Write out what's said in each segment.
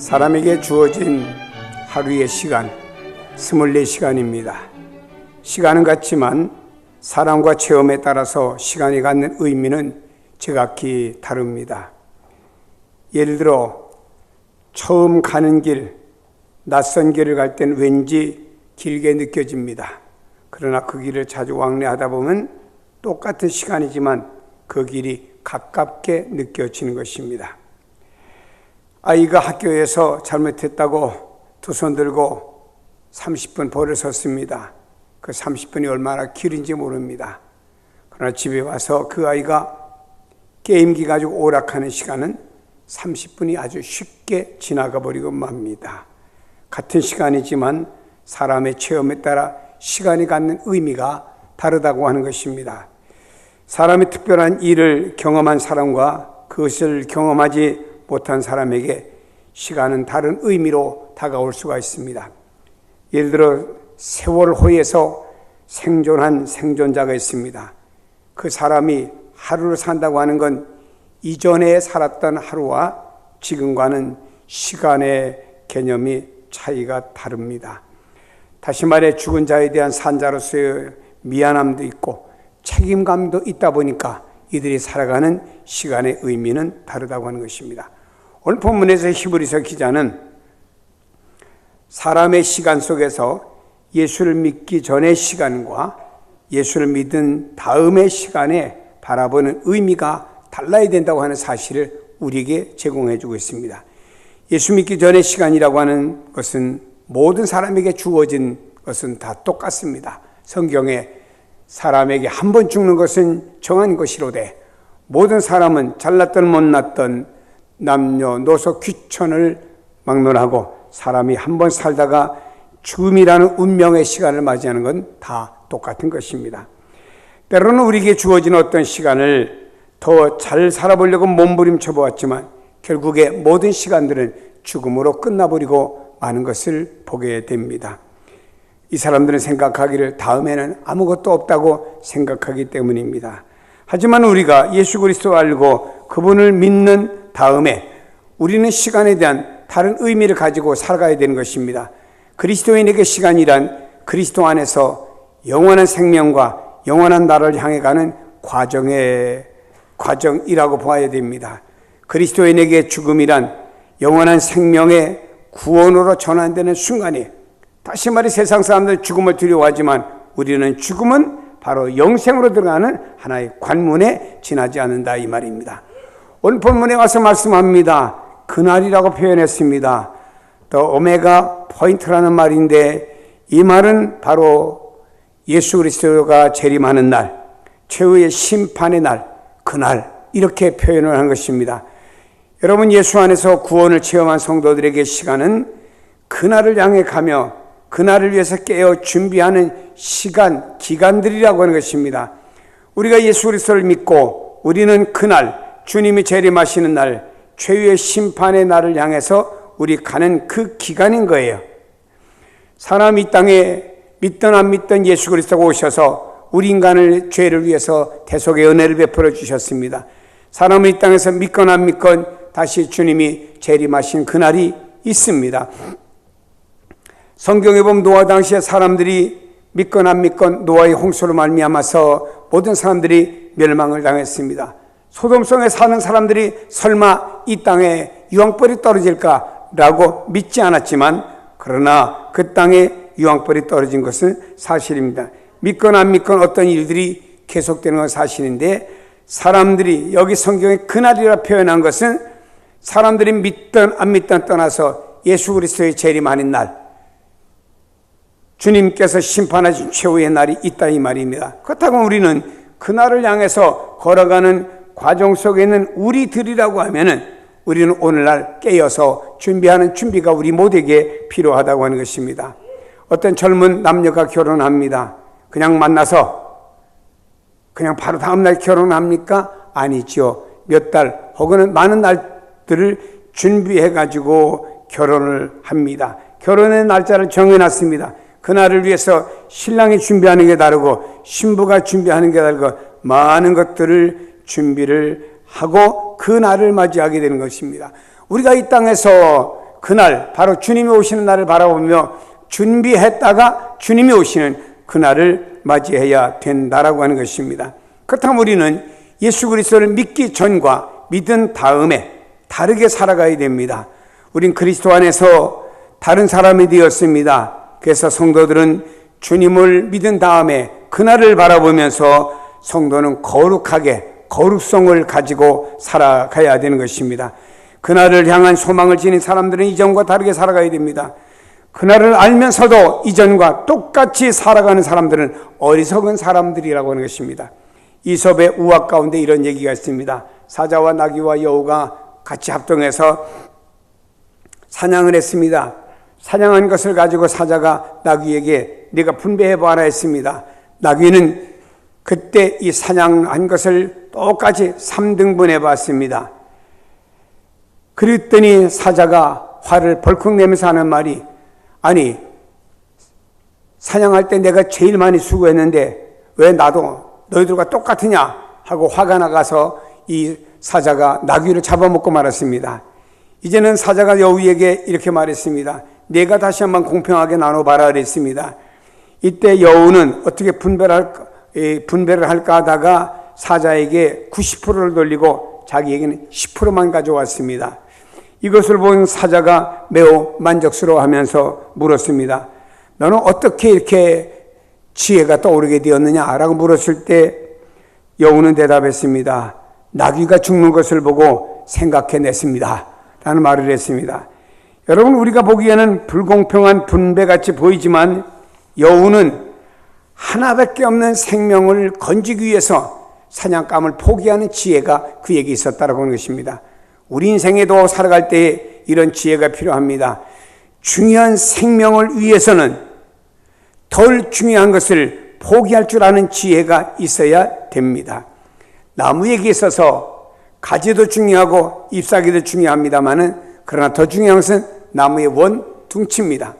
사람에게 주어진 하루의 시간 24시간입니다. 시간은 같지만 사람과 체험에 따라서 시간이 갖는 의미는 제각기 다릅니다. 예를 들어 처음 가는 길, 낯선 길을 갈 땐 왠지 길게 느껴집니다. 그러나 그 길을 자주 왕래하다 보면 똑같은 시간이지만 그 길이 가깝게 느껴지는 것입니다. 아이가 학교에서 잘못했다고 두 손 들고 30분 벌을 섰습니다. 그 30분이 얼마나 길은지 모릅니다. 그러나 집에 와서 그 아이가 게임기 가지고 오락하는 시간은 30분이 아주 쉽게 지나가 버리고 맙니다. 같은 시간이지만 사람의 체험에 따라 시간이 갖는 의미가 다르다고 하는 것입니다. 사람이 특별한 일을 경험한 사람과 그것을 경험하지 못한 사람에게 시간은 다른 의미로 다가올 수가 있습니다. 예를 들어 세월호에서 생존한 생존자가 있습니다. 그 사람이 하루를 산다고 하는 건 이전에 살았던 하루와 지금과는 시간의 개념이 차이가 다릅니다. 다시 말해 죽은 자에 대한 산자로서의 미안함도 있고 책임감도 있다 보니까 이들이 살아가는 시간의 의미는 다르다고 하는 것입니다. 오늘 본문에서 히브리서 기자는 사람의 시간 속에서 예수를 믿기 전의 시간과 예수를 믿은 다음의 시간에 바라보는 의미가 달라야 된다고 하는 사실을 우리에게 제공해 주고 있습니다. 예수 믿기 전의 시간이라고 하는 것은 모든 사람에게 주어진 것은 다 똑같습니다. 성경에 사람에게 한 번 죽는 것은 정한 것이로되 모든 사람은 잘났든 못났든 남녀노소 귀천을 막론하고 사람이 한 번 살다가 죽음이라는 운명의 시간을 맞이하는 건 다 똑같은 것입니다. 때로는 우리에게 주어진 어떤 시간을 더 잘 살아보려고 몸부림쳐 보았지만 결국에 모든 시간들은 죽음으로 끝나버리고 마는 것을 보게 됩니다. 이 사람들은 생각하기를 다음에는 아무것도 없다고 생각하기 때문입니다. 하지만 우리가 예수 그리스도를 알고 그분을 믿는 다음에 우리는 시간에 대한 다른 의미를 가지고 살아가야 되는 것입니다. 그리스도인에게 시간이란 그리스도 안에서 영원한 생명과 영원한 나라를 향해 가는 과정이라고 봐야 됩니다. 그리스도인에게 죽음이란 영원한 생명의 구원으로 전환되는 순간이, 다시 말해 세상 사람들은 죽음을 두려워하지만 우리는 죽음은 바로 영생으로 들어가는 하나의 관문에 지나지 않는다 이 말입니다. 오늘 본문에 와서 말씀합니다. 그날이라고 표현했습니다. 더 오메가 포인트라는 말인데 이 말은 바로 예수 그리스도가 재림하는 날, 최후의 심판의 날, 그날 이렇게 표현을 한 것입니다. 여러분, 예수 안에서 구원을 체험한 성도들에게 시간은 그날을 향해 가며 그날을 위해서 깨어 준비하는 시간, 기간들이라고 하는 것입니다. 우리가 예수 그리스도를 믿고 우리는 그날, 주님이 재림하시는 날, 최후의 심판의 날을 향해서 우리 가는 그 기간인 거예요. 사람이 이 땅에 믿든 안 믿든 예수 그리스도가 오셔서 우리 인간을 죄를 위해서 대속의 은혜를 베풀어 주셨습니다. 사람은 이 땅에서 믿건 안 믿건 다시 주님이 재림하신 그날이 있습니다. 성경에 보면 노아 당시에 사람들이 믿건 안 믿건 노아의 홍수로 말미암아서 모든 사람들이 멸망을 당했습니다. 소돔성에 사는 사람들이 설마 이 땅에 유황불이 떨어질까라고 믿지 않았지만 그러나 그 땅에 유황불이 떨어진 것은 사실입니다. 믿건 안 믿건 어떤 일들이 계속되는 건 사실인데, 사람들이 여기 성경에 그날이라 표현한 것은 사람들이 믿든 안 믿든 떠나서 예수 그리스도의 재림하는 날, 주님께서 심판하신 최후의 날이 있다 이 말입니다. 그렇다고 우리는 그날을 향해서 걸어가는 과정 속에 있는 우리들이라고 하면은 우리는 오늘날 깨어서 준비하는 준비가 우리 모두에게 필요하다고 하는 것입니다. 어떤 젊은 남녀가 결혼합니다. 그냥 만나서 그냥 바로 다음날 결혼합니까? 아니죠. 몇 달 혹은 많은 날들을 준비해가지고 결혼을 합니다. 결혼의 날짜를 정해놨습니다. 그날을 위해서 신랑이 준비하는 게 다르고 신부가 준비하는 게 다르고 많은 것들을 준비를 하고 그 날을 맞이하게 되는 것입니다. 우리가 이 땅에서 그날 바로 주님이 오시는 날을 바라보며 준비했다가 주님이 오시는 그날을 맞이해야 된다라고 하는 것입니다. 그렇다면 우리는 예수 그리스도를 믿기 전과 믿은 다음에 다르게 살아가야 됩니다. 우린 그리스도 안에서 다른 사람이 되었습니다. 그래서 성도들은 주님을 믿은 다음에 그날을 바라보면서 성도는 거룩하게 거룩성을 가지고 살아가야 되는 것입니다. 그날을 향한 소망을 지닌 사람들은 이전과 다르게 살아가야 됩니다. 그날을 알면서도 이전과 똑같이 살아가는 사람들은 어리석은 사람들이라고 하는 것입니다. 이솝의 우화 가운데 이런 얘기가 있습니다. 사자와 나귀와 여우가 같이 합동해서 사냥을 했습니다. 사냥한 것을 가지고 사자가 나귀에게 네가 분배해봐라 했습니다. 나귀는 그때 이 사냥한 것을 똑같이 3등분해 봤습니다. 그랬더니 사자가 화를 벌컥 내면서 하는 말이, 아니 사냥할 때 내가 제일 많이 수고했는데 왜 나도 너희들과 똑같으냐 하고 화가 나가서 이 사자가 나귀를 잡아먹고 말았습니다. 이제는 사자가 여우에게 이렇게 말했습니다. 내가 다시 한번 공평하게 나눠봐라 그랬습니다. 이때 여우는 어떻게 분배를 할까 하다가 사자에게 90%를 돌리고 자기에게는 10%만 가져왔습니다. 이것을 본 사자가 매우 만족스러워하면서 물었습니다. 너는 어떻게 이렇게 지혜가 떠오르게 되었느냐라고 물었을 때 여우는 대답했습니다. 나귀가 죽는 것을 보고 생각해냈습니다 라는 말을 했습니다. 여러분, 우리가 보기에는 불공평한 분배같이 보이지만 여우는 하나밖에 없는 생명을 건지기 위해서 사냥감을 포기하는 지혜가 그에게 있었다고 하는 것입니다. 우리 인생에도 살아갈 때 이런 지혜가 필요합니다. 중요한 생명을 위해서는 덜 중요한 것을 포기할 줄 아는 지혜가 있어야 됩니다. 나무에게 있어서 가지도 중요하고 잎사귀도 중요합니다만은 그러나 더 중요한 것은 나무의 원둥치입니다.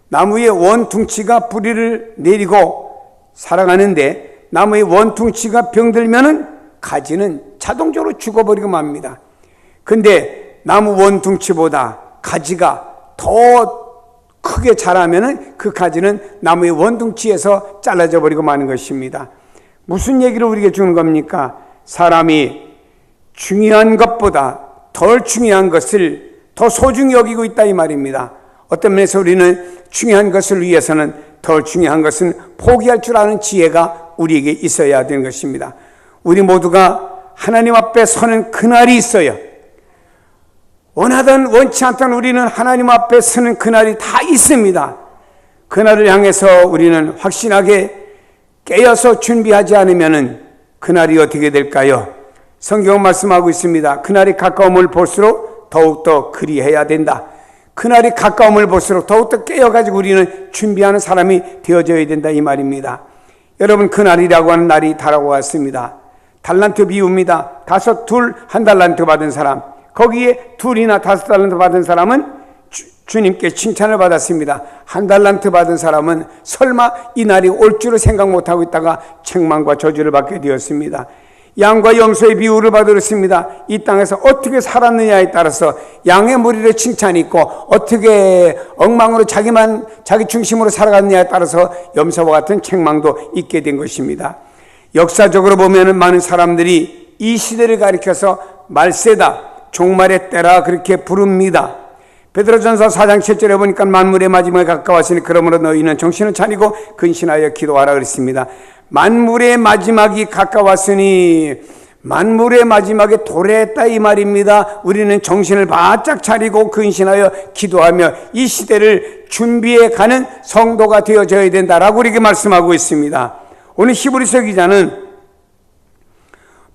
나무의 원둥치가 뿌리를 내리고 살아가는데 나무의 원둥치가 병들면은 가지는 자동적으로 죽어버리고 맙니다. 근데 나무 원둥치보다 가지가 더 크게 자라면은 그 가지는 나무의 원둥치에서 잘라져 버리고 마는 것입니다. 무슨 얘기를 우리에게 주는 겁니까? 사람이 중요한 것보다 덜 중요한 것을 더 소중히 여기고 있다 이 말입니다. 어떤 면에서 우리는 중요한 것을 위해서는 덜 중요한 것은 포기할 줄 아는 지혜가 우리에게 있어야 되는 것입니다. 우리 모두가 하나님 앞에 서는 그날이 있어요. 원하든 원치 않든 우리는 하나님 앞에 서는 그날이 다 있습니다. 그날을 향해서 우리는 확신하게 깨어서 준비하지 않으면 그날이 어떻게 될까요? 성경은 말씀하고 있습니다. 그날이 가까움을 볼수록 더욱더 그리해야 된다. 그날이 가까움을 볼수록 더욱더 깨어가지고 우리는 준비하는 사람이 되어져야 된다 이 말입니다. 여러분, 그날이라고 하는 날이 다가왔습니다. 달란트 비유입니다. 5, 2, 1 달란트 받은 사람, 거기에 2이나 5 달란트 받은 사람은 주님께 칭찬을 받았습니다. 1 달란트 받은 사람은 설마 이 날이 올 줄을 생각 못하고 있다가 책망과 저주를 받게 되었습니다. 양과 염소의 비유를 받았습니다. 이 땅에서 어떻게 살았느냐에 따라서 양의 무리를 칭찬이 있고 어떻게 엉망으로 자기 중심으로 살아갔느냐에 따라서 염소와 같은 책망도 있게 된 것입니다. 역사적으로 보면은 많은 사람들이 이 시대를 가리켜서 말세다, 종말의 때라 그렇게 부릅니다. 베드로전서 4장 7절에 보니까 만물의 마지막에 가까웠으니 그러므로 너희는 정신을 차리고 근신하여 기도하라 그랬습니다. 만물의 마지막이 가까웠으니 만물의 마지막에 도래했다 이 말입니다. 우리는 정신을 바짝 차리고 근신하여 기도하며 이 시대를 준비해 가는 성도가 되어져야 된다라고 이렇게 말씀하고 있습니다. 오늘 히브리서 기자는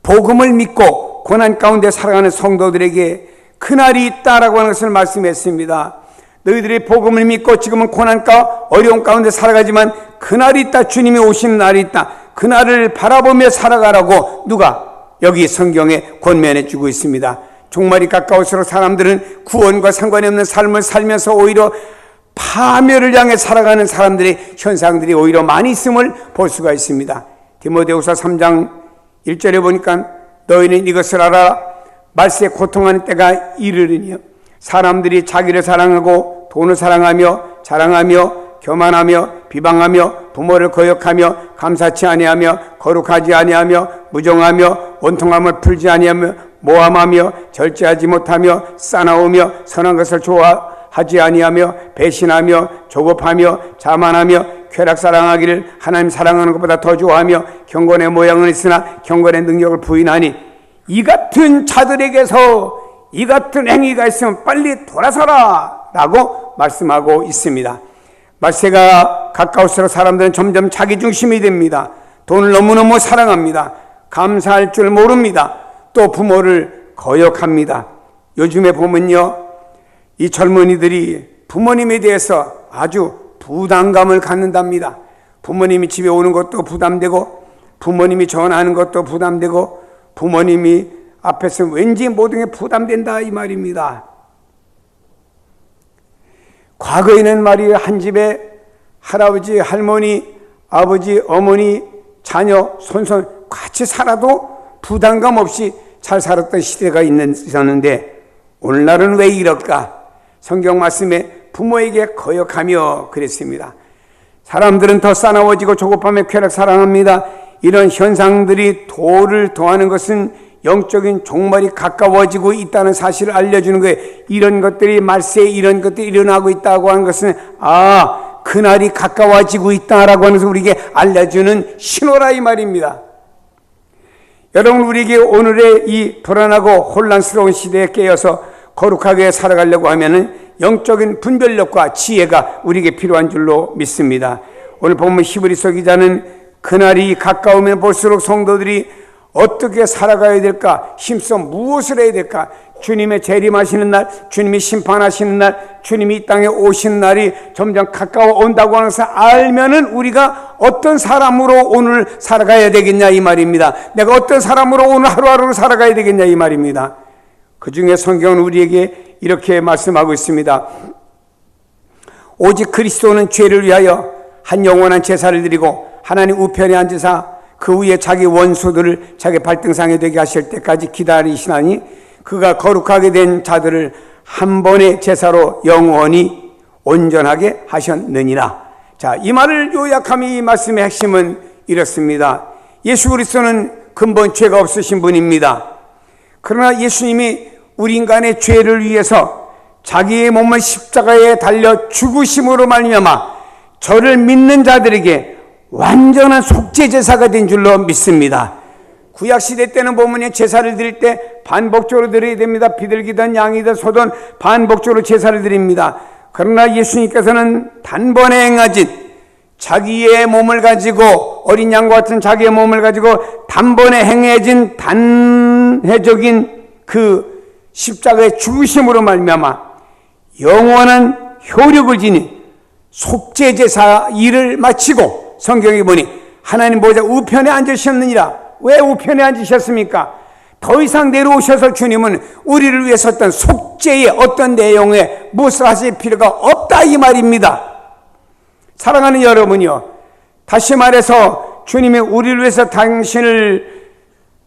복음을 믿고 고난 가운데 살아가는 성도들에게 그날이 있다라고 하는 것을 말씀했습니다. 너희들이 복음을 믿고 지금은 고난과 어려움 가운데 살아가지만 그날이 있다, 주님이 오시는 날이 있다, 그날을 바라보며 살아가라고 누가 여기 성경에 권면해 주고 있습니다. 종말이 가까울수록 사람들은 구원과 상관이 없는 삶을 살면서 오히려 파멸을 향해 살아가는 사람들의 현상들이 오히려 많이 있음을 볼 수가 있습니다. 디모데후서 3장 1절에 보니까 너희는 이것을 알아 말세에 고통하는 때가 이르리니 사람들이 자기를 사랑하고 돈을 사랑하며 자랑하며 교만하며 비방하며 부모를 거역하며 감사치 아니하며 거룩하지 아니하며 무정하며 원통함을 풀지 아니하며 모함하며 절제하지 못하며 싸나우며 선한 것을 좋아하지 아니하며 배신하며 조급하며 자만하며 쾌락사랑하기를 하나님 사랑하는 것보다 더 좋아하며 경건의 모양은 있으나 경건의 능력을 부인하니 이 같은 자들에게서 이 같은 행위가 있으면 빨리 돌아서라 라고 말씀하고 있습니다. 말세가 가까울수록 사람들은 점점 자기중심이 됩니다. 돈을 너무너무 사랑합니다. 감사할 줄 모릅니다. 또 부모를 거역합니다. 요즘에 보면요, 이 젊은이들이 부모님에 대해서 아주 부담감을 갖는답니다. 부모님이 집에 오는 것도 부담되고 부모님이 전화하는 것도 부담되고 부모님이 앞에서 왠지 모든 게 부담된다 이 말입니다. 과거에는 말이에요, 한 집에 할아버지, 할머니, 아버지, 어머니, 자녀, 손손 같이 살아도 부담감 없이 잘 살았던 시대가 있었는데 오늘날은 왜 이럴까? 성경 말씀에 부모에게 거역하며 그랬습니다. 사람들은 더 싸나워지고 조급하며 쾌락 사랑합니다. 이런 현상들이 도를 더하는 것은 영적인 종말이 가까워지고 있다는 사실을 알려주는 거예요. 이런 것들이 말세에 이런 것들이 일어나고 있다고 하는 것은 그날이 가까워지고 있다라고 하는 것을 우리에게 알려주는 신호라 이 말입니다. 여러분, 우리에게 오늘의 이 불안하고 혼란스러운 시대에 깨어서 거룩하게 살아가려고 하면은 영적인 분별력과 지혜가 우리에게 필요한 줄로 믿습니다. 오늘 보면 히브리서 기자는 그날이 가까우면 볼수록 성도들이 어떻게 살아가야 될까? 힘써 무엇을 해야 될까? 주님의 재림하시는 날, 주님이 심판하시는 날, 주님이 이 땅에 오시는 날이 점점 가까워 온다고 하는 것을 알면은 우리가 어떤 사람으로 오늘 살아가야 되겠냐 이 말입니다. 내가 어떤 사람으로 오늘 하루하루를 살아가야 되겠냐 이 말입니다. 그 중에 성경은 우리에게 이렇게 말씀하고 있습니다. 오직 그리스도는 죄를 위하여 한 영원한 제사를 드리고 하나님 우편에 앉으사 그 위에 자기 원수들을 자기 발등상에 되게 하실 때까지 기다리시나니 그가 거룩하게 된 자들을 한 번의 제사로 영원히 온전하게 하셨느니라. 자, 이 말을 요약하면 이 말씀의 핵심은 이렇습니다. 예수 그리스도는 근본 죄가 없으신 분입니다. 그러나 예수님이 우리 인간의 죄를 위해서 자기의 몸을 십자가에 달려 죽으심으로 말미암아 저를 믿는 자들에게 완전한 속죄 제사가 된 줄로 믿습니다. 구약시대 때는 보면 제사를 드릴 때 반복적으로 드려야 됩니다. 비둘기든 양이든 소든 반복적으로 제사를 드립니다. 그러나 예수님께서는 단번에 행하신 자기의 몸을 가지고 어린 양과 같은 자기의 몸을 가지고 단번에 행해진 단회적인 그 십자가의 죽으심으로 말미암아 영원한 효력을 지닌 속죄 제사 일을 마치고 성경에 보니 하나님 보좌 우편에 앉으셨느니라. 왜 우편에 앉으셨습니까? 더 이상 내려오셔서 주님은 우리를 위해서 어떤 속죄의 어떤 내용에 무엇을 하실 필요가 없다 이 말입니다. 사랑하는 여러분이요, 다시 말해서 주님이 우리를 위해서 당신을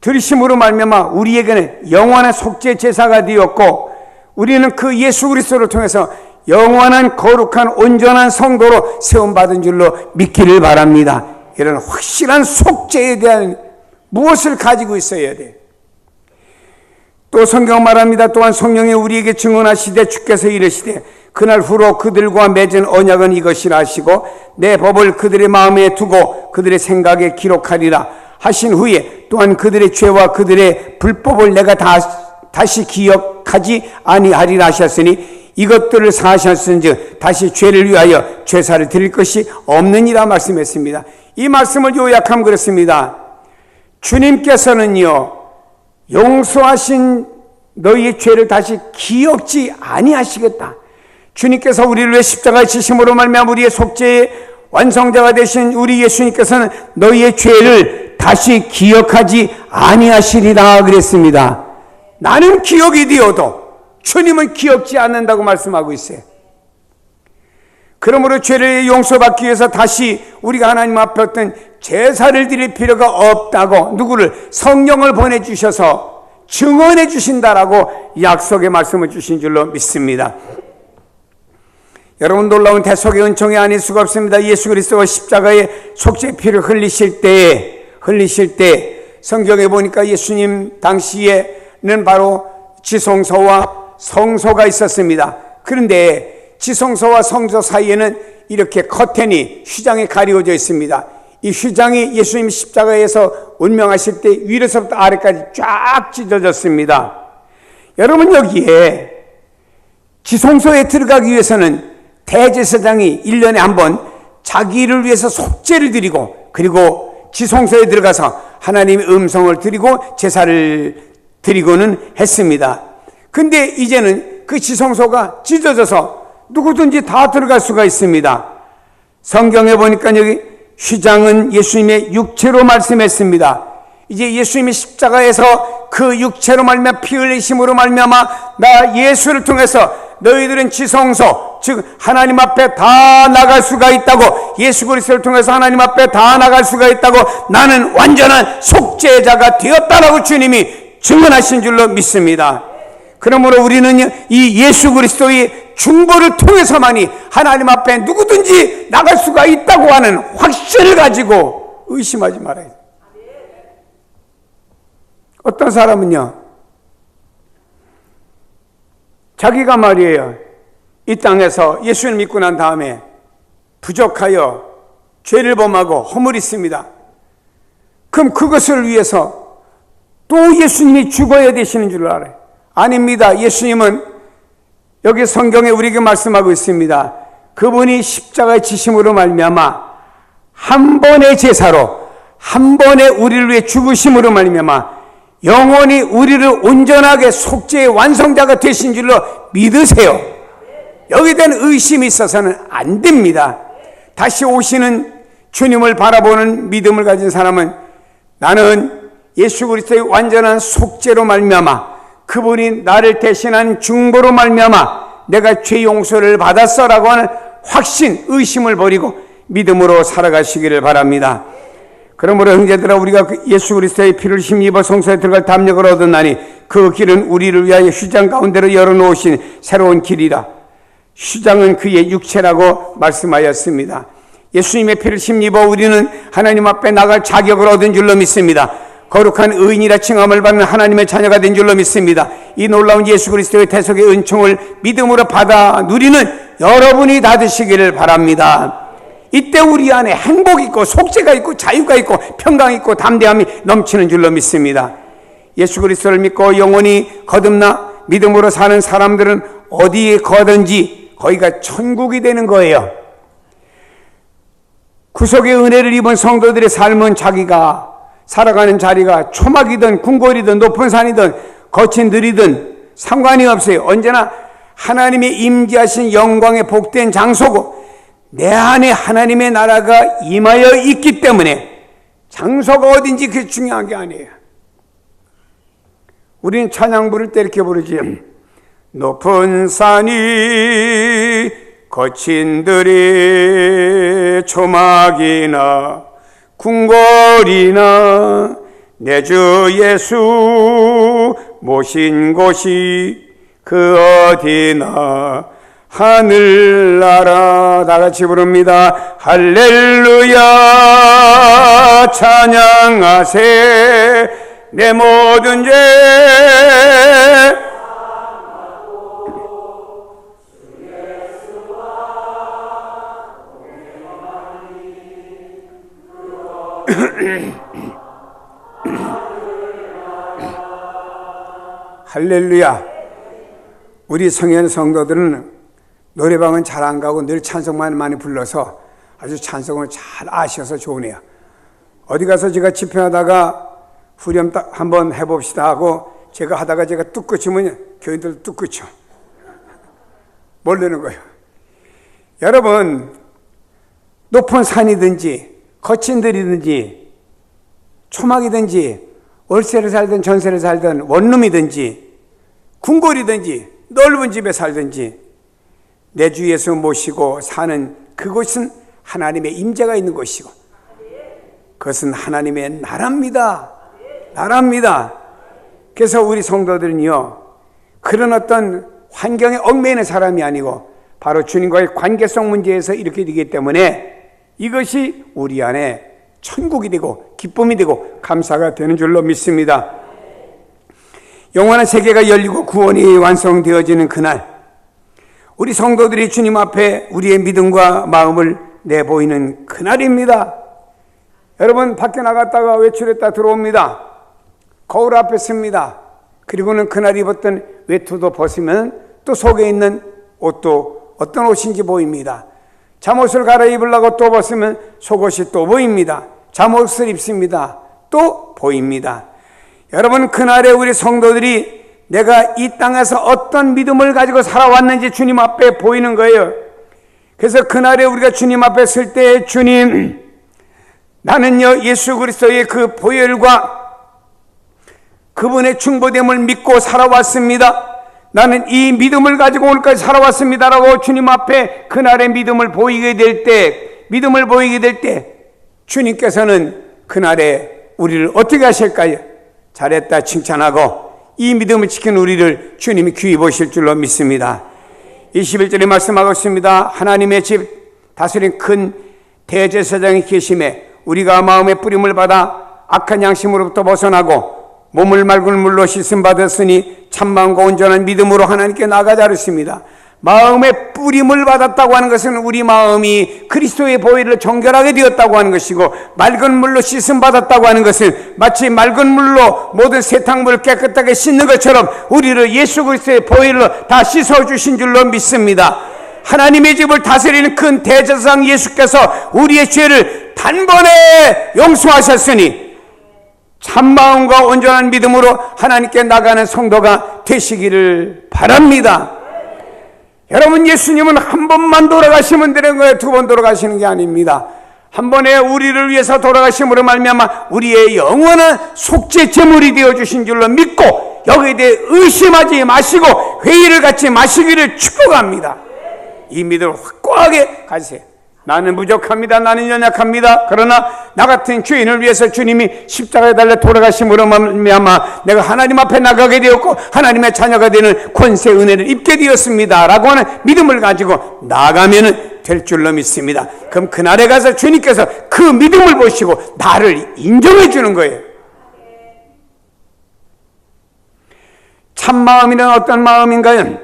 들으심으로 말미암아 우리에게는 영원한 속죄 제사가 되었고 우리는 그 예수 그리스도를 통해서 영원한 거룩한 온전한 성도로 세움받은 줄로 믿기를 바랍니다. 이런 확실한 속죄에 대한 무엇을 가지고 있어야 돼? 또 성경 말합니다. 또한 성령이 우리에게 증언하시되 주께서 이르시되 그날 후로 그들과 맺은 언약은 이것이라 하시고 내 법을 그들의 마음에 두고 그들의 생각에 기록하리라 하신 후에 또한 그들의 죄와 그들의 불법을 내가 다시 기억하지 아니하리라 하셨으니 이것들을 사하셨은즉 다시 죄를 위하여 제사를 드릴 것이 없느니라 말씀했습니다. 이 말씀을 요약하면 그렇습니다. 주님께서는요, 용서하신 너희의 죄를 다시 기억지 아니하시겠다. 주님께서 우리를 위해 십자가에 지심으로 말미암아 우리의 속죄의 완성자가 되신 우리 예수님께서는 너희의 죄를 다시 기억하지 아니하시리라 그랬습니다. 나는 기억이 되어도 주님은 기억지 않는다고 말씀하고 있어요. 그러므로 죄를 용서받기 위해서 다시 우리가 하나님 앞에 어떤 제사를 드릴 필요가 없다고 누구를 성령을 보내주셔서 증언해 주신다라고 약속의 말씀을 주신 줄로 믿습니다. 여러분, 놀라운 대속의 은총이 아닐 수가 없습니다. 예수 그리스도가 십자가에 속죄의 피를 흘리실 때 성경에 보니까 예수님 당시에는 바로 지성소와 성소가 있었습니다. 그런데 지성소와 성소 사이에는 이렇게 커튼이, 휘장이 가리워져 있습니다. 이 휘장이 예수님 십자가에서 운명하실 때 위로서부터 아래까지 쫙 찢어졌습니다. 여러분, 여기에 지성소에 들어가기 위해서는 대제사장이 1년에 한 번 자기를 위해서 속죄를 드리고, 그리고 지성소에 들어가서 하나님의 음성을 드리고 제사를 드리고는 했습니다. 근데 이제는 그 지성소가 찢어져서 누구든지 다 들어갈 수가 있습니다. 성경에 보니까 여기 휘장은 예수님의 육체로 말씀했습니다. 이제 예수님이 십자가에서 그 육체로 말미암아 피 흘리심으로 말미암아 나 예수를 통해서 너희들은 지성소, 즉 하나님 앞에 다 나갈 수가 있다고, 예수 그리스도를 통해서 하나님 앞에 다 나갈 수가 있다고, 나는 완전한 속죄자가 되었다라고 주님이 증언하신 줄로 믿습니다. 그러므로 우리는 이 예수 그리스도의 중보를 통해서만이 하나님 앞에 누구든지 나갈 수가 있다고 하는 확신을 가지고 의심하지 말아야 돼요. 어떤 사람은요, 자기가 말이에요, 이 땅에서 예수를 믿고 난 다음에 부족하여 죄를 범하고 허물이 있습니다. 그럼 그것을 위해서 또 예수님이 죽어야 되시는 줄 알아요. 아닙니다. 예수님은 여기 성경에 우리에게 말씀하고 있습니다. 그분이 십자가의 지심으로 말미암아 한 번의 제사로, 한 번의 우리를 위해 죽으심으로 말미암아 영원히 우리를 온전하게 속죄의 완성자가 되신 줄로 믿으세요. 여기에 대한 의심이 있어서는 안 됩니다. 다시 오시는 주님을 바라보는 믿음을 가진 사람은 나는 예수 그리스도의 완전한 속죄로 말미암아 그분이 나를 대신한 중보로 말미암아 내가 죄 용서를 받았어라고 하는 확신, 의심을 버리고 믿음으로 살아가시기를 바랍니다. 그러므로 형제들아, 우리가 예수 그리스도의 피를 힘입어 성소에 들어갈 담력을 얻었나니 그 길은 우리를 위하여 휘장 가운데로 열어놓으신 새로운 길이라. 휘장은 그의 육체라고 말씀하였습니다. 예수님의 피를 힘입어 우리는 하나님 앞에 나갈 자격을 얻은 줄로 믿습니다. 거룩한 의인이라 칭함을 받는 하나님의 자녀가 된 줄로 믿습니다. 이 놀라운 예수 그리스도의 대속의 은총을 믿음으로 받아 누리는 여러분이 다 되시기를 바랍니다. 이때 우리 안에 행복이 있고 속죄가 있고 자유가 있고 평강이 있고 담대함이 넘치는 줄로 믿습니다. 예수 그리스도를 믿고 영원히 거듭나 믿음으로 사는 사람들은 어디에 가든지 거기가 천국이 되는 거예요. 구속의 은혜를 입은 성도들의 삶은 자기가 살아가는 자리가 초막이든 궁궐이든 높은 산이든 거친 들이든 상관이 없어요. 언제나 하나님의 임재하신 영광의 복된 장소고 내 안에 하나님의 나라가 임하여 있기 때문에 장소가 어딘지 그게 중요한 게 아니에요. 우리는 찬양 부를 때 이렇게 부르지. 높은 산이 거친 들이 초막이나 궁궐이나 내 주 예수 모신 곳이 그 어디나 하늘나라. 다 같이 부릅니다. 할렐루야 찬양하세 내 모든 죄 할렐루야. 우리 성현 성도들은 노래방은 잘 안 가고 늘 찬송만 많이 불러서 아주 찬송을 잘 아셔서 좋으네요. 어디 가서 제가 집회하다가 후렴 딱 한번 해봅시다 하고 제가 하다가 제가 뚝 그치면 교인들 뚝 그쳐. 모르는 거예요. 여러분, 높은 산이든지 거친 들이든지 초막이든지 월세를 살든 전세를 살든 원룸이든지 궁궐이든지 넓은 집에 살든지 내 주 예수 모시고 사는 그곳은 하나님의 임재가 있는 곳이고 그것은 하나님의 나라입니다. 나라입니다. 그래서 우리 성도들은요, 그런 어떤 환경에 얽매이는 사람이 아니고 바로 주님과의 관계성 문제에서 이렇게 되기 때문에 이것이 우리 안에 천국이 되고 기쁨이 되고 감사가 되는 줄로 믿습니다. 영원한 세계가 열리고 구원이 완성되어지는 그날, 우리 성도들이 주님 앞에 우리의 믿음과 마음을 내보이는 그날입니다. 여러분, 밖에 나갔다가 외출했다 들어옵니다. 거울 앞에 섭니다. 그리고는 그날 입었던 외투도 벗으면 또 속에 있는 옷도 어떤 옷인지 보입니다. 잠옷을 갈아입으려고 또 벗으면 속옷이 또 보입니다. 잠옷을 입습니다. 또 보입니다. 여러분, 그날에 우리 성도들이 내가 이 땅에서 어떤 믿음을 가지고 살아왔는지 주님 앞에 보이는 거예요. 그래서 그날에 우리가 주님 앞에 설 때, 주님, 나는요 예수 그리스도의 그 보혈과 그분의 충보됨을 믿고 살아왔습니다. 나는 이 믿음을 가지고 오늘까지 살아왔습니다라고 주님 앞에 그날의 믿음을 보이게 될 때, 주님께서는 그날에 우리를 어떻게 하실까요? 잘했다 칭찬하고 이 믿음을 지킨 우리를 주님이 귀히 보실 줄로 믿습니다. 21절에 말씀하고 있습니다. 하나님의 집 다스린 큰 대제사장이 계심에 우리가 마음의 뿌림을 받아 악한 양심으로부터 벗어나고 몸을 맑은 물로 씻음 받았으니 참마음과 온전한 믿음으로 하나님께 나아가자 그랬습니다. 마음의 뿌림을 받았다고 하는 것은 우리 마음이 그리스도의 보혈로 정결하게 되었다고 하는 것이고, 맑은 물로 씻음 받았다고 하는 것은 마치 맑은 물로 모든 세탁물을 깨끗하게 씻는 것처럼 우리를 예수 그리스도의 보혈로 다 씻어주신 줄로 믿습니다. 하나님의 집을 다스리는 큰 대제사장 예수께서 우리의 죄를 단번에 용서하셨으니 참마음과 온전한 믿음으로 하나님께 나가는 성도가 되시기를 바랍니다. 여러분, 예수님은 한 번만 돌아가시면 되는 거예요. 두 번 돌아가시는 게 아닙니다. 한 번에 우리를 위해서 돌아가심으로 말미암아 우리의 영원한 속죄 제물이 되어주신 줄로 믿고 여기에 대해 의심하지 마시고 회의를 갖지 마시기를 축복합니다. 이 믿음을 확고하게 가지세요. 나는 부족합니다. 나는 연약합니다. 그러나 나 같은 죄인을 위해서 주님이 십자가에 달려 돌아가심으로 말미암아 내가 하나님 앞에 나가게 되었고 하나님의 자녀가 되는 권세 은혜를 입게 되었습니다 라고 하는 믿음을 가지고 나아가면 될 줄로 믿습니다. 그럼 그날에 가서 주님께서 그 믿음을 보시고 나를 인정해 주는 거예요. 참마음이란 어떤 마음인가요?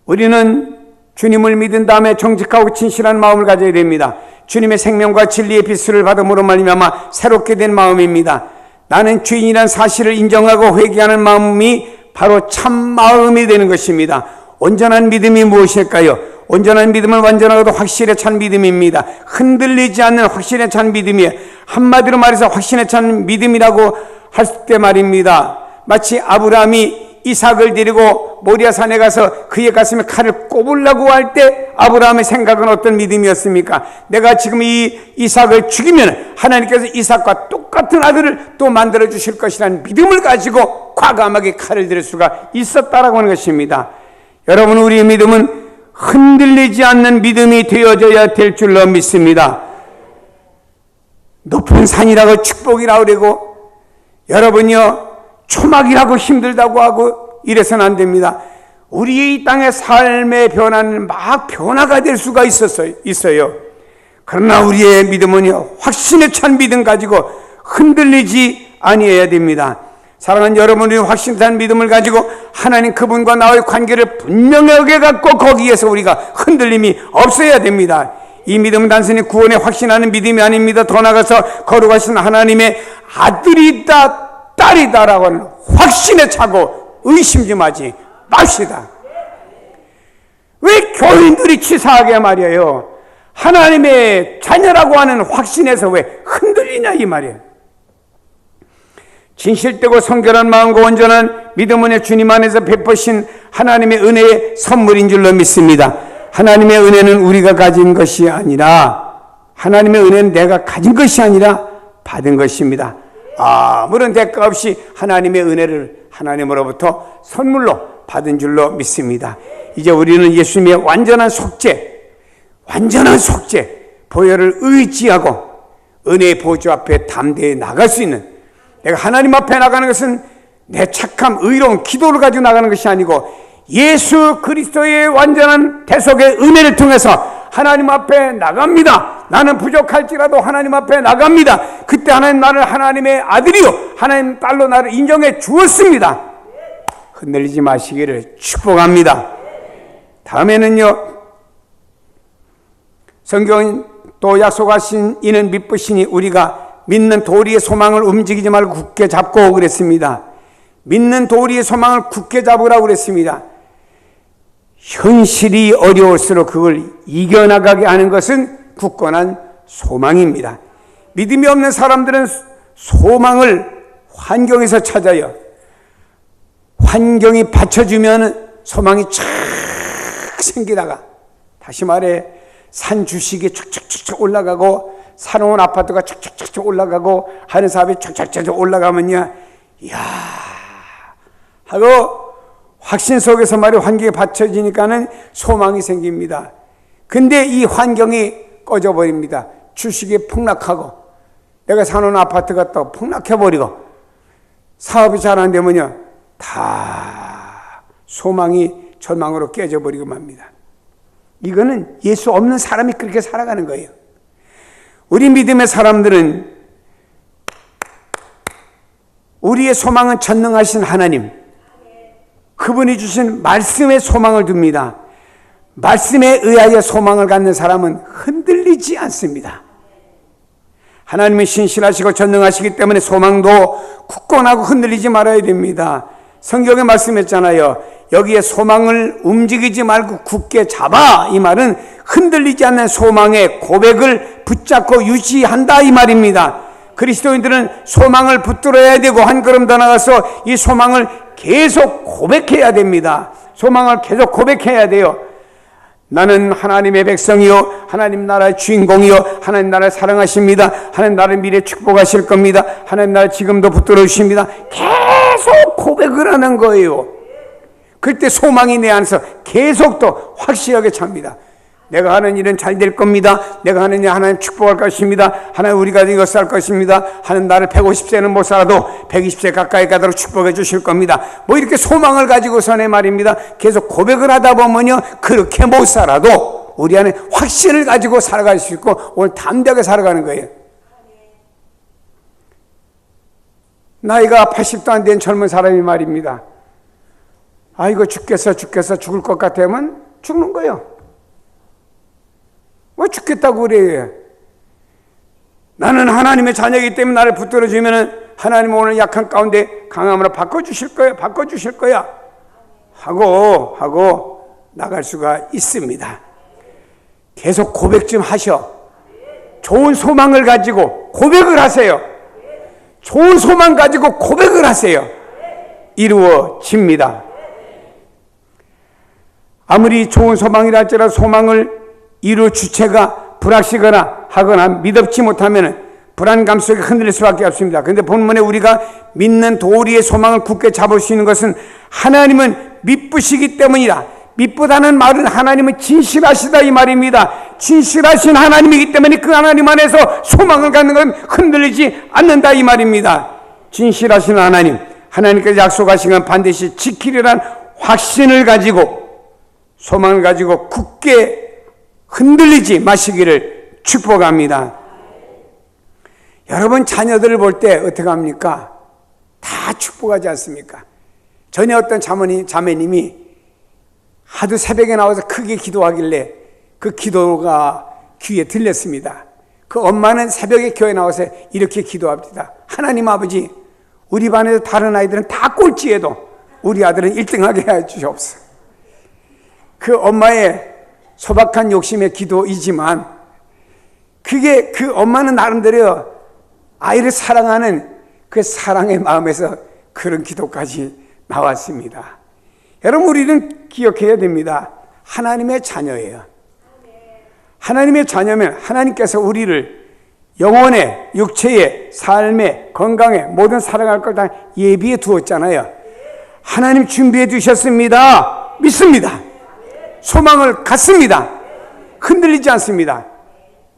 우리는 주님을 믿은 다음에 정직하고 진실한 마음을 가져야 됩니다. 주님의 생명과 진리의 빛을 받음으로 말미암아 새롭게 된 마음입니다. 나는 죄인이란 사실을 인정하고 회개하는 마음이 바로 참 마음이 되는 것입니다. 온전한 믿음이 무엇일까요? 온전한 믿음은 완전하고도 확실에 찬 믿음입니다. 흔들리지 않는 확신에 찬 믿음이에요. 한마디로 말해서 확신에 찬 믿음이라고 할 때 말입니다. 마치 아브라함이 이삭을 데리고 모리아 산에 가서 그의 가슴에 칼을 꼽으려고 할 때 아브라함의 생각은 어떤 믿음이었습니까? 내가 지금 이 이삭을 죽이면 하나님께서 이삭과 똑같은 아들을 또 만들어 주실 것이라는 믿음을 가지고 과감하게 칼을 들 수가 있었다라고 하는 것입니다. 여러분, 우리의 믿음은 흔들리지 않는 믿음이 되어져야 될 줄로 믿습니다. 높은 산이라고 축복이라고 그러고 여러분요 초막이라고 힘들다고 하고 이래서는 안 됩니다. 우리의 이 땅의 삶의 변화는 막 변화가 될 수가 있어요. 그러나 우리의 믿음은요 확신에 찬 믿음 가지고 흔들리지 아니해야 됩니다. 사랑하는 여러분이 확신찬 믿음을 가지고 하나님 그분과 나의 관계를 분명하게 갖고 거기에서 우리가 흔들림이 없어야 됩니다. 이 믿음은 단순히 구원에 확신하는 믿음이 아닙니다. 더 나아가서 거룩하신 하나님의 아들이다 딸이다라고 하는 확신에 차고 의심 좀 하지 맙시다. 왜 교인들이 치사하게 말이에요. 하나님의 자녀라고 하는 확신에서 왜 흔들리냐 이 말이에요. 진실되고 성결한 마음과 온전한 믿음은 주님 안에서 베푸신 하나님의 은혜의 선물인 줄로 믿습니다. 하나님의 은혜는 우리가 가진 것이 아니라 하나님의 은혜는 내가 가진 것이 아니라 받은 것입니다. 아무런 대가 없이 하나님의 은혜를 하나님으로부터 선물로 받은 줄로 믿습니다. 이제 우리는 예수님의 완전한 속죄 보혈을 의지하고 은혜의 보좌 앞에 담대히 나갈 수 있는, 내가 하나님 앞에 나가는 것은 내 착함, 의로운 기도를 가지고 나가는 것이 아니고 예수 그리스도의 완전한 대속의 은혜를 통해서 하나님 앞에 나갑니다. 나는 부족할지라도 하나님 앞에 나갑니다. 그때 하나님 나를 하나님의 아들이요 하나님 딸로 나를 인정해 주었습니다. 흔들리지 마시기를 축복합니다. 다음에는요, 성경은 또 약속하신 이는 믿으시니 우리가 믿는 도리의 소망을 움직이지 말고 굳게 잡고 그랬습니다. 믿는 도리의 소망을 굳게 잡으라고 그랬습니다. 현실이 어려울수록 그걸 이겨나가게 하는 것은 굳건한 소망입니다. 믿음이 없는 사람들은 소망을 환경에서 찾아요. 환경이 받쳐주면 소망이 쫙 생기다가 다시 말해 산 주식이 쫙쫙쫙 올라가고 사놓은 아파트가 쫙쫙쫙 올라가고 하는 사업이 쫙쫙쫙 올라가면요, 이야 하고 확신 속에서 말이 환경이 받쳐지니까는 소망이 생깁니다. 근데 이 환경이 꺼져버립니다. 주식이 폭락하고 내가 사놓은 아파트가 또 폭락해버리고 사업이 잘 안 되면요, 다 소망이 절망으로 깨져버리고 맙니다. 이거는 예수 없는 사람이 그렇게 살아가는 거예요. 우리 믿음의 사람들은 우리의 소망은 전능하신 하나님, 그분이 주신 말씀에 소망을 둡니다. 말씀에 의하여 소망을 갖는 사람은 흔들리지 않습니다. 하나님은 신실하시고 전능하시기 때문에 소망도 굳건하고 흔들리지 말아야 됩니다. 성경에 말씀했잖아요. 여기에 소망을 움직이지 말고 굳게 잡아, 이 말은 흔들리지 않는 소망의 고백을 붙잡고 유지한다 이 말입니다. 그리스도인들은 소망을 붙들어야 되고 한 걸음 더 나가서 이 소망을 계속 고백해야 됩니다. 소망을 계속 고백해야 돼요. 나는 하나님의 백성이요 하나님 나라의 주인공이요 하나님 나라를 사랑하십니다. 하나님 나를 미래에 축복하실 겁니다. 하나님 나를 지금도 붙들어 주십니다. 계속 고백을 하는 거예요. 그때 소망이 내 안에서 계속 또 확실하게 찹니다. 내가 하는 일은 잘 될 겁니다. 내가 하는 일 하나님 축복할 것입니다. 하나님 우리가 이것 살 것입니다. 하나님 나를 150세는 못 살아도 120세 가까이 가도록 축복해 주실 겁니다. 뭐 이렇게 소망을 가지고서는 말입니다. 계속 고백을 하다 보면요, 그렇게 못 살아도 우리 안에 확신을 가지고 살아갈 수 있고 오늘 담대하게 살아가는 거예요. 나이가 80도 안 된 젊은 사람이 말입니다. 이거 죽겠어 죽을 것 같으면 죽는 거예요. 왜 죽겠다고 그래요? 나는 하나님의 자녀이기 때문에 나를 붙들어주면 하나님은 오늘 약한 가운데 강함으로 바꿔주실 거야 하고 나갈 수가 있습니다. 계속 고백 좀 하셔. 좋은 소망을 가지고 고백을 하세요. 좋은 소망 가지고 고백을 하세요. 이루어집니다. 아무리 좋은 소망이라 할지라도 소망을 이룰 주체가 불확실하거나 하거나 믿음치 못하면 불안감 속에 흔들릴 수밖에 없습니다. 그런데 본문에 우리가 믿는 도리의 소망을 굳게 잡을 수 있는 것은 하나님은 믿으시기 때문이다. 믿보다는 말은 하나님은 진실하시다 이 말입니다. 진실하신 하나님이기 때문에 그 하나님 안에서 소망을 갖는 건 흔들리지 않는다 이 말입니다. 진실하신 하나님, 하나님께서 약속하신 건 반드시 지키리란 확신을 가지고 소망을 가지고 굳게 흔들리지 마시기를 축복합니다. 여러분 자녀들을 볼 때 어떻게 합니까? 다 축복하지 않습니까? 전에 어떤 자매님이 하도 새벽에 나와서 크게 기도하길래 그 기도가 귀에 들렸습니다. 그 엄마는 새벽에 교회 나와서 이렇게 기도합니다. 하나님 아버지, 우리 반에서 다른 아이들은 다 꼴찌해도 우리 아들은 1등하게 해 주시옵소서. 그 엄마의 소박한 욕심의 기도이지만 그게 그 엄마는 나름대로 아이를 사랑하는 그 사랑의 마음에서 그런 기도까지 나왔습니다. 여러분 우리는 기억해야 됩니다. 하나님의 자녀예요. 하나님의 자녀면 하나님께서 우리를 영혼의, 육체의, 삶의, 건강의 모든 살아갈 걸 다 예비해 두었잖아요. 하나님 준비해 주셨습니다. 믿습니다. 소망을 갖습니다. 흔들리지 않습니다.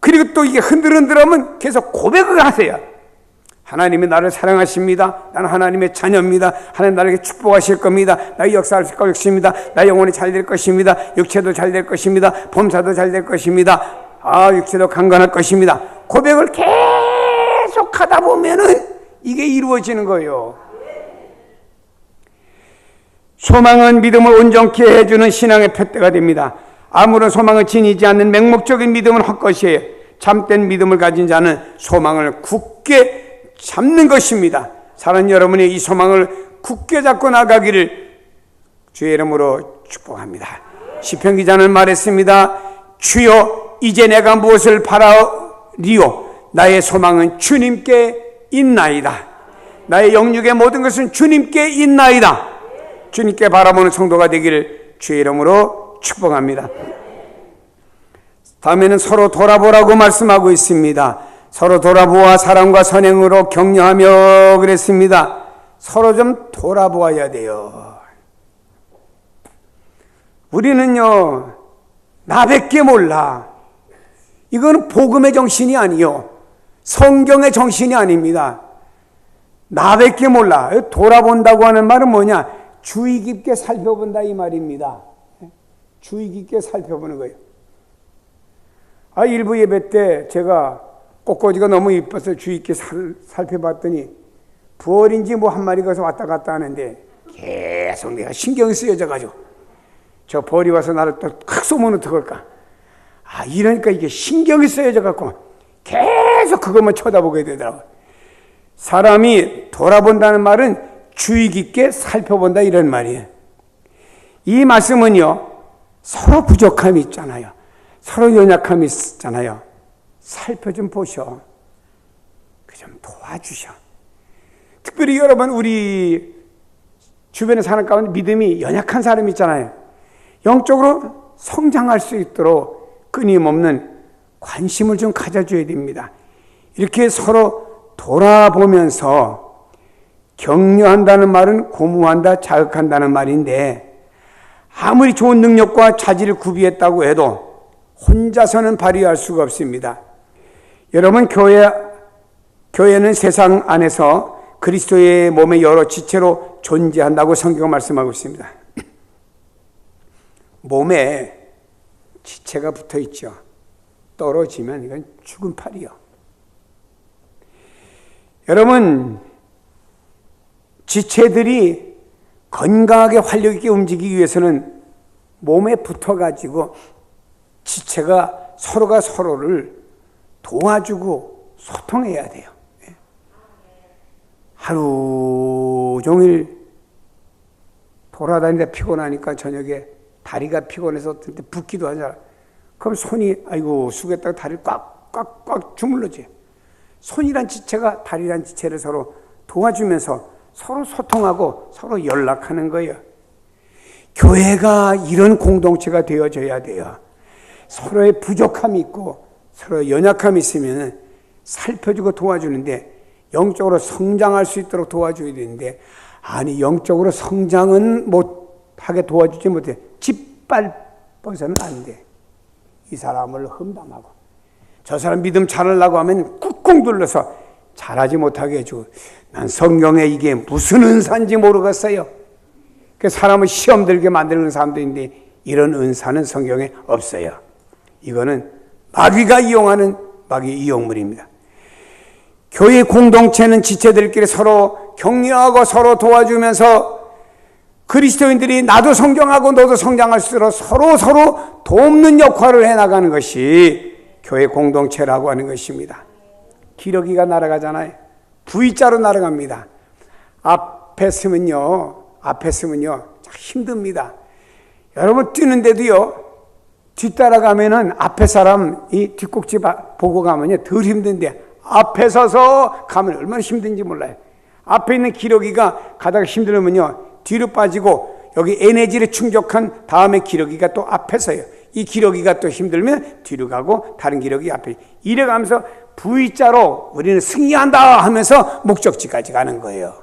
그리고 또 이게 흔들흔들하면 계속 고백을 하세요. 하나님이 나를 사랑하십니다. 나는 하나님의 자녀입니다. 하나님 나에게 축복하실 겁니다. 나의 역사할 것입니다. 나의 영혼이 잘 될 것입니다. 육체도 잘 될 것입니다. 범사도 잘 될 것입니다. 육체도 강건할 것입니다. 고백을 계속 하다 보면은 이게 이루어지는 거예요. 소망은 믿음을 온전케 해주는 신앙의 푯대가 됩니다. 아무런 소망을 지니지 않는 맹목적인 믿음은 헛것이에요. 참된 믿음을 가진 자는 소망을 굳게 잡는 것입니다. 사랑하는 여러분이 이 소망을 굳게 잡고 나가기를 주의 이름으로 축복합니다. 시편 기자는 말했습니다. 주여 이제 내가 무엇을 바라리오? 나의 소망은 주님께 있나이다. 나의 영육의 모든 것은 주님께 있나이다. 주님께 바라보는 성도가 되기를 주의 이름으로 축복합니다. 다음에는 서로 돌아보라고 말씀하고 있습니다. 서로 돌아보아 사랑과 선행으로 격려하며 그랬습니다. 서로 좀 돌아보아야 돼요. 우리는요, 나밖에 몰라. 이건 복음의 정신이 아니요, 성경의 정신이 아닙니다. 나밖에 몰라. 돌아본다고 하는 말은 뭐냐? 주의 깊게 살펴본다 이 말입니다. 주의 깊게 살펴보는 거예요. 일부 예배 때 제가 꽃꽂이가 너무 이뻐서 주의 깊게 살펴봤더니 부월인지 뭐 한 마리가 왔다 갔다 하는데 계속 내가 신경이 쓰여져가지고 저 벌이 와서 나를 또 칵 쏘면 어떡할까? 이러니까 이게 신경이 쓰여져갖고 계속 그것만 쳐다보게 되더라고요. 사람이 돌아본다는 말은 주의 깊게 살펴본다 이런 말이에요. 이 말씀은요, 서로 부족함이 있잖아요. 서로 연약함이 있잖아요. 살펴 좀 보셔. 좀 도와주셔. 특별히 여러분, 우리 주변의 사람 가운데 믿음이 연약한 사람이 있잖아요. 영적으로 성장할 수 있도록 끊임없는 관심을 좀 가져줘야 됩니다. 이렇게 서로 돌아보면서 격려한다는 말은 고무한다, 자극한다는 말인데 아무리 좋은 능력과 자질을 구비했다고 해도 혼자서는 발휘할 수가 없습니다. 여러분, 교회는 세상 안에서 그리스도의 몸의 여러 지체로 존재한다고 성경은 말씀하고 있습니다. 몸에 지체가 붙어 있죠. 떨어지면 이건 죽은 팔이요. 여러분, 지체들이 건강하게 활력 있게 움직이기 위해서는 몸에 붙어가지고 지체가 서로가 서로를 도와주고 소통해야 돼요. 하루 종일 돌아다니다 피곤하니까 저녁에 다리가 피곤해서 붓기도 하잖아. 그럼 손이 수겠다고 다리를 꽉꽉꽉 주물러줘요. 손이란 지체가 다리란 지체를 서로 도와주면서 서로 소통하고 서로 연락하는 거예요. 교회가 이런 공동체가 되어져야 돼요. 서로의 부족함이 있고 서로 연약함이 있으면 살펴주고 도와주는데 영적으로 성장할 수 있도록 도와줘야 되는데 영적으로 성장은 못하게 도와주지 못해. 짓밟아서는 안 돼. 이 사람을 험담하고 저 사람 믿음 잘하려고 하면 꾹꾹 눌러서 잘하지 못하게 해주고 난 성경에 이게 무슨 은사인지 모르겠어요. 그 사람을 시험 들게 만드는 사람도 있는데 이런 은사는 성경에 없어요. 이거는 마귀가 이용하는 마귀 이용물입니다. 교회 공동체는 지체들끼리 서로 격려하고 서로 도와주면서 그리스도인들이 나도 성장하고 너도 성장할수록 서로 돕는 역할을 해나가는 것이 교회 공동체라고 하는 것입니다. 기러기가 날아가잖아요. V자로 날아갑니다. 앞에 서면요 힘듭니다. 여러분 뛰는데도요, 뒤따라가면은 앞에 사람 이 뒷꼭지 보고 가면요 덜 힘든데 앞에 서서 가면 얼마나 힘든지 몰라요. 앞에 있는 기러기가 가다가 힘들면요 뒤로 빠지고 여기 에너지를 충족한 다음에 기러기가 또 앞에 서요. 이 기러기가 또 힘들면 뒤로 가고 다른 기러기 앞에 이래가면서 V자로 우리는 승리한다 하면서 목적지까지 가는 거예요.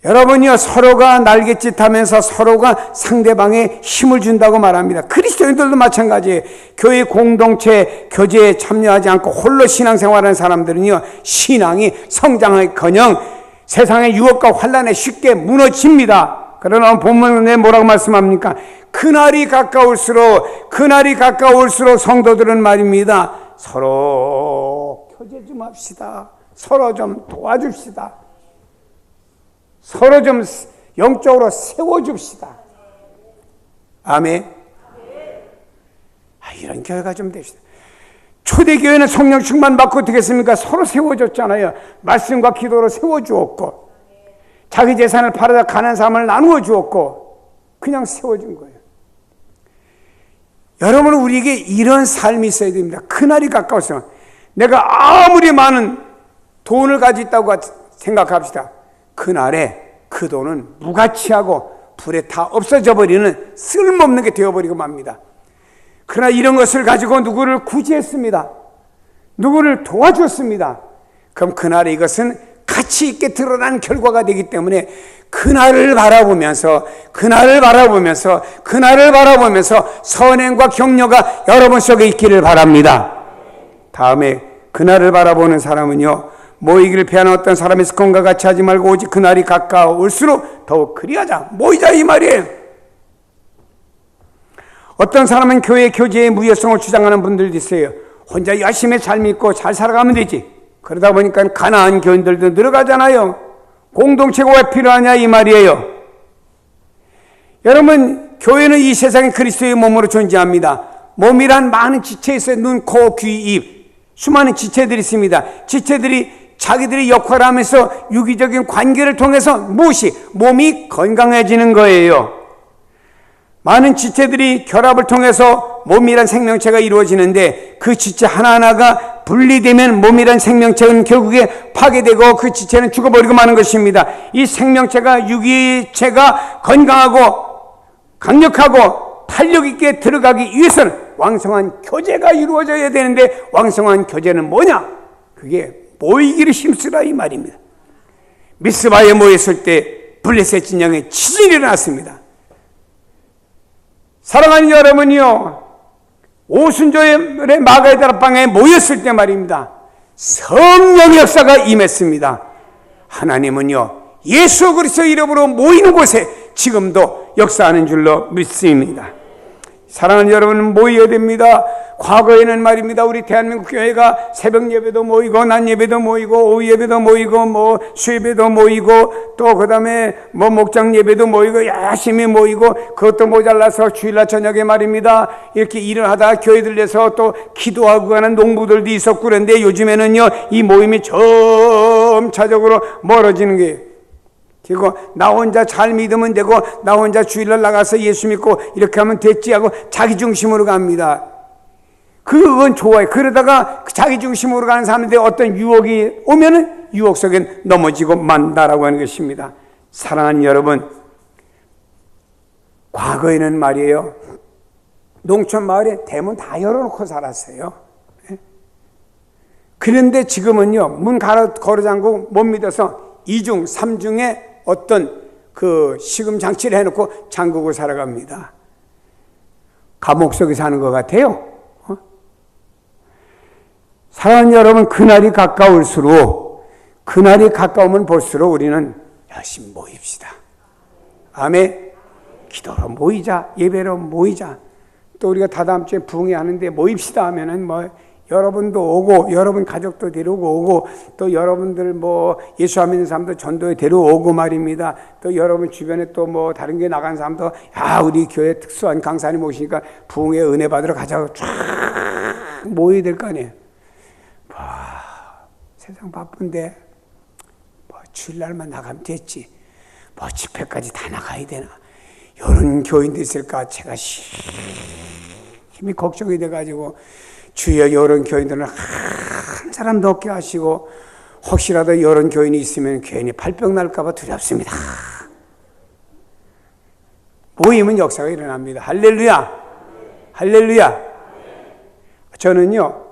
여러분이요, 서로가 날갯짓하면서 서로가 상대방에 힘을 준다고 말합니다. 그리스도인들도 마찬가지예요. 교회 공동체 교제에 참여하지 않고 홀로 신앙생활하는 사람들은요, 신앙이 성장하기커녕 세상의 유혹과 환난에 쉽게 무너집니다. 그러나 본문에 뭐라고 말씀합니까? 그날이 가까울수록 성도들은 말입니다, 서로 교제 좀 합시다. 서로 좀 도와줍시다. 서로 좀 영적으로 세워줍시다. 아멘. 이런 교회가 좀 됩시다. 초대교회는 성령 충만 받고 어떻게 했습니까? 서로 세워줬잖아요. 말씀과 기도로 세워주었고, 자기 재산을 팔아서 가난한 사람을 나누어 주었고, 그냥 세워준 거예요. 여러분, 우리에게 이런 삶이 있어야 됩니다. 그날이 가까웠어요. 내가 아무리 많은 돈을 가지고 있다고 생각합시다. 그날에 그 돈은 무가치하고 불에 다 없어져 버리는 쓸모없는 게 되어버리고 맙니다. 그러나 이런 것을 가지고 누구를 구제했습니다. 누구를 도와줬습니다. 그럼 그날에 이것은 가치 있게 드러난 결과가 되기 때문에 그날을 바라보면서 선행과 격려가 여러분 속에 있기를 바랍니다. 다음에 그날을 바라보는 사람은요, 모이기를 피하는 어떤 사람의 습관과 같이 하지 말고 오직 그날이 가까울수록 더욱 그리하자. 모이자 이 말이에요. 어떤 사람은 교회 교제의 무효성을 주장하는 분들도 있어요. 혼자 열심히 잘 믿고 잘 살아가면 되지. 그러다 보니까 가난한 교인들도 늘어가잖아요. 공동체가 왜 필요하냐 이 말이에요. 여러분, 교회는 이 세상에 그리스도의 몸으로 존재합니다. 몸이란 많은 지체에 있어요. 눈, 코, 귀, 입, 수많은 지체들이 있습니다. 지체들이 자기들이 역할을 하면서 유기적인 관계를 통해서 몸이 건강해지는 거예요. 많은 지체들이 결합을 통해서 몸이란 생명체가 이루어지는데, 그 지체 하나하나가 분리되면 몸이란 생명체는 결국에 파괴되고 그 지체는 죽어버리고 마는 것입니다. 이 생명체가, 유기체가 건강하고 강력하고 탄력 있게 들어가기 위해서는 왕성한 교제가 이루어져야 되는데, 왕성한 교제는 뭐냐? 그게 모이기를 힘쓰라 이 말입니다. 미스바에 모였을 때 블레셋 진영에 지진이 일어났습니다. 사랑하는 여러분이요, 오순절의 마가의 다락방에 모였을 때 말입니다, 성령의 역사가 임했습니다. 하나님은요, 예수 그리스도 이름으로 모이는 곳에 지금도 역사하는 줄로 믿습니다. 사랑하는 여러분, 모여야 됩니다. 과거에는 말입니다, 우리 대한민국 교회가 새벽 예배도 모이고 낮 예배도 모이고 오후 예배도 모이고 수예배도 모이고 또 그 다음에 목장 예배도 모이고 열심히 모이고, 그것도 모자라서 주일날 저녁에 말입니다, 이렇게 일을 하다가 교회 들려서 또 기도하고 가는 농부들도 있었고, 그런데 요즘에는요, 이 모임이 점차적으로 멀어지는 거예요. 그리고 나 혼자 잘 믿으면 되고, 나 혼자 주일날 나가서 예수 믿고 이렇게 하면 됐지 하고 자기 중심으로 갑니다. 그건 좋아요. 그러다가 자기 중심으로 가는 사람들이 어떤 유혹이 오면은 유혹 속에 넘어지고 만다라고 하는 것입니다. 사랑하는 여러분, 과거에는 말이에요, 농촌 마을에 대문 다 열어놓고 살았어요. 그런데 지금은요, 문 걸어 잠그고 못 믿어서 2중, 3중에 어떤 그 시금 장치를 해놓고 잠그고 살아갑니다. 감옥 속에 사는 것 같아요. 사랑하는 여러분, 그날이 가까우면 볼수록 우리는 열심히 모입시다. 아멘. 기도로 모이자, 예배로 모이자. 또 우리가 다다음 주에 부흥회 하는데 모입시다 하면은 여러분도 오고, 여러분 가족도 데리고 오고, 또 여러분들 예수 안 믿는 사람도 전도에 데려오고 말입니다. 또 여러분 주변에 또 다른 교회 나가는 사람도, 우리 교회 특수한 강사님 오시니까 부흥회 은혜 받으러 가자고 쫙 모여야 될 거 아니에요. 세상 바쁜데 주일날만 나가면 됐지, 집회까지 다 나가야 되나, 이런 교인도 있을까 제가 힘이 걱정이 돼가지고, 주여 이런 교인들은 한 사람도 없게 하시고, 혹시라도 이런 교인이 있으면 괜히 발병 날까 봐 두렵습니다. 모이면 역사가 일어납니다. 할렐루야, 할렐루야. 저는요,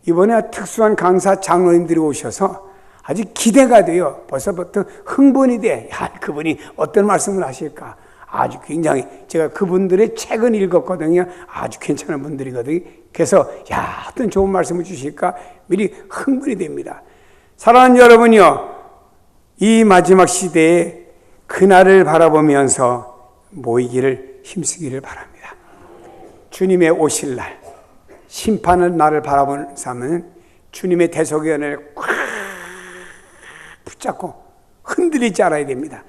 이번에 특수한 강사 장로님들이 오셔서 아주 기대가 돼요. 벌써부터 흥분이 돼. 야, 그분이 어떤 말씀을 하실까? 아주 굉장히, 제가 그분들의 책은 읽었거든요. 아주 괜찮은 분들이거든요. 그래서 야, 어떤 좋은 말씀을 주실까? 미리 흥분이 됩니다. 사랑하는 여러분이요, 이 마지막 시대에 그날을 바라보면서 모이기를 힘쓰기를 바랍니다. 주님의 오실 날, 심판의 날을 바라보는 삶은 주님의 대속의 연을 꽉 붙잡고 흔들리지 않아야 됩니다.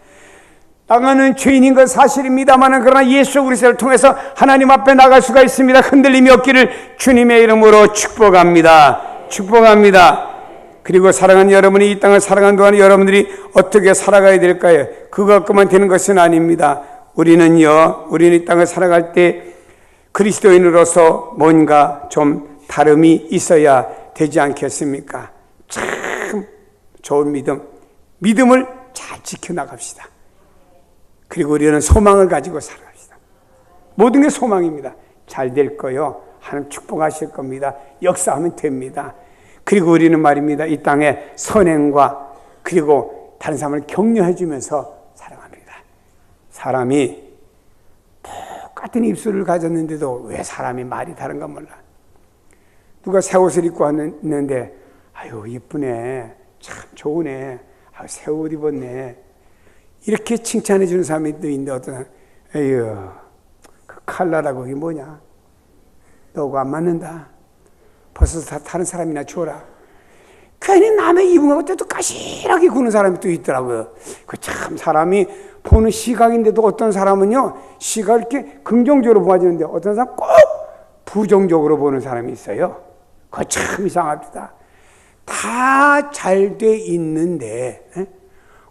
나가는 죄인인 건 사실입니다만, 그러나 예수 그리스도를 통해서 하나님 앞에 나갈 수가 있습니다. 흔들림이 없기를 주님의 이름으로 축복합니다. 축복합니다. 그리고 사랑하는 여러분이 이 땅을 살아가는 동안 여러분들이 어떻게 살아가야 될까요? 그것만 되는 것은 아닙니다. 우리는 이 땅을 살아갈 때 그리스도인으로서 뭔가 좀 다름이 있어야 되지 않겠습니까? 참 좋은 믿음을 잘 지켜나갑시다. 그리고 우리는 소망을 가지고 살아갑시다. 모든 게 소망입니다. 잘 될 거요. 하나님 축복하실 겁니다. 역사하면 됩니다. 그리고 우리는 말입니다, 이 땅에 선행과 그리고 다른 사람을 격려해 주면서 살아갑니다. 사람이 똑같은 입술을 가졌는데도 왜 사람이 말이 다른가 몰라. 누가 새 옷을 입고 왔는데 아유 이쁘네, 참 좋으네, 아유 새 옷 입었네, 이렇게 칭찬해 주는 사람이 또 있는데 어떤 사람, 에휴 그 칼라라고 그게 뭐냐, 너하고 안 맞는다, 벌써 다른 사람이나 주어라. 괜히 남의 입은 것도 또 까실하게 구는 사람이 또 있더라고요. 그 참 사람이 보는 시각인데도 어떤 사람은요, 시각 이렇게 긍정적으로 보아지는데 어떤 사람은 꼭 부정적으로 보는 사람이 있어요. 그거 참 이상합니다. 다 잘 돼 있는데,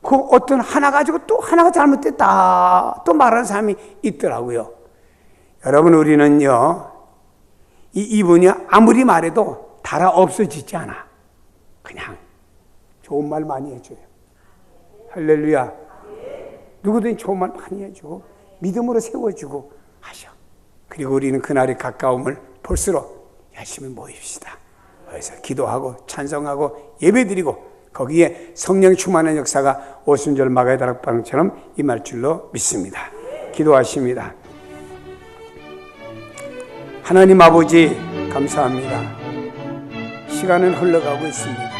그 어떤 하나 가지고 또 하나가 잘못됐다 또 말하는 사람이 있더라고요. 여러분, 우리는요, 이분이 아무리 말해도 달아 없어지지 않아. 그냥 좋은 말 많이 해줘요. 할렐루야. 누구든지 좋은 말 많이 해주고 믿음으로 세워주고 하셔. 그리고 우리는 그날이 가까움을 볼수록 열심히 모입시다. 그래서 기도하고 찬송하고 예배드리고 거기에 성령이 충만한 역사가 오순절 마가의 다락방처럼 임할 줄로 믿습니다. 기도하십니다. 하나님 아버지 감사합니다. 시간은 흘러가고 있습니다.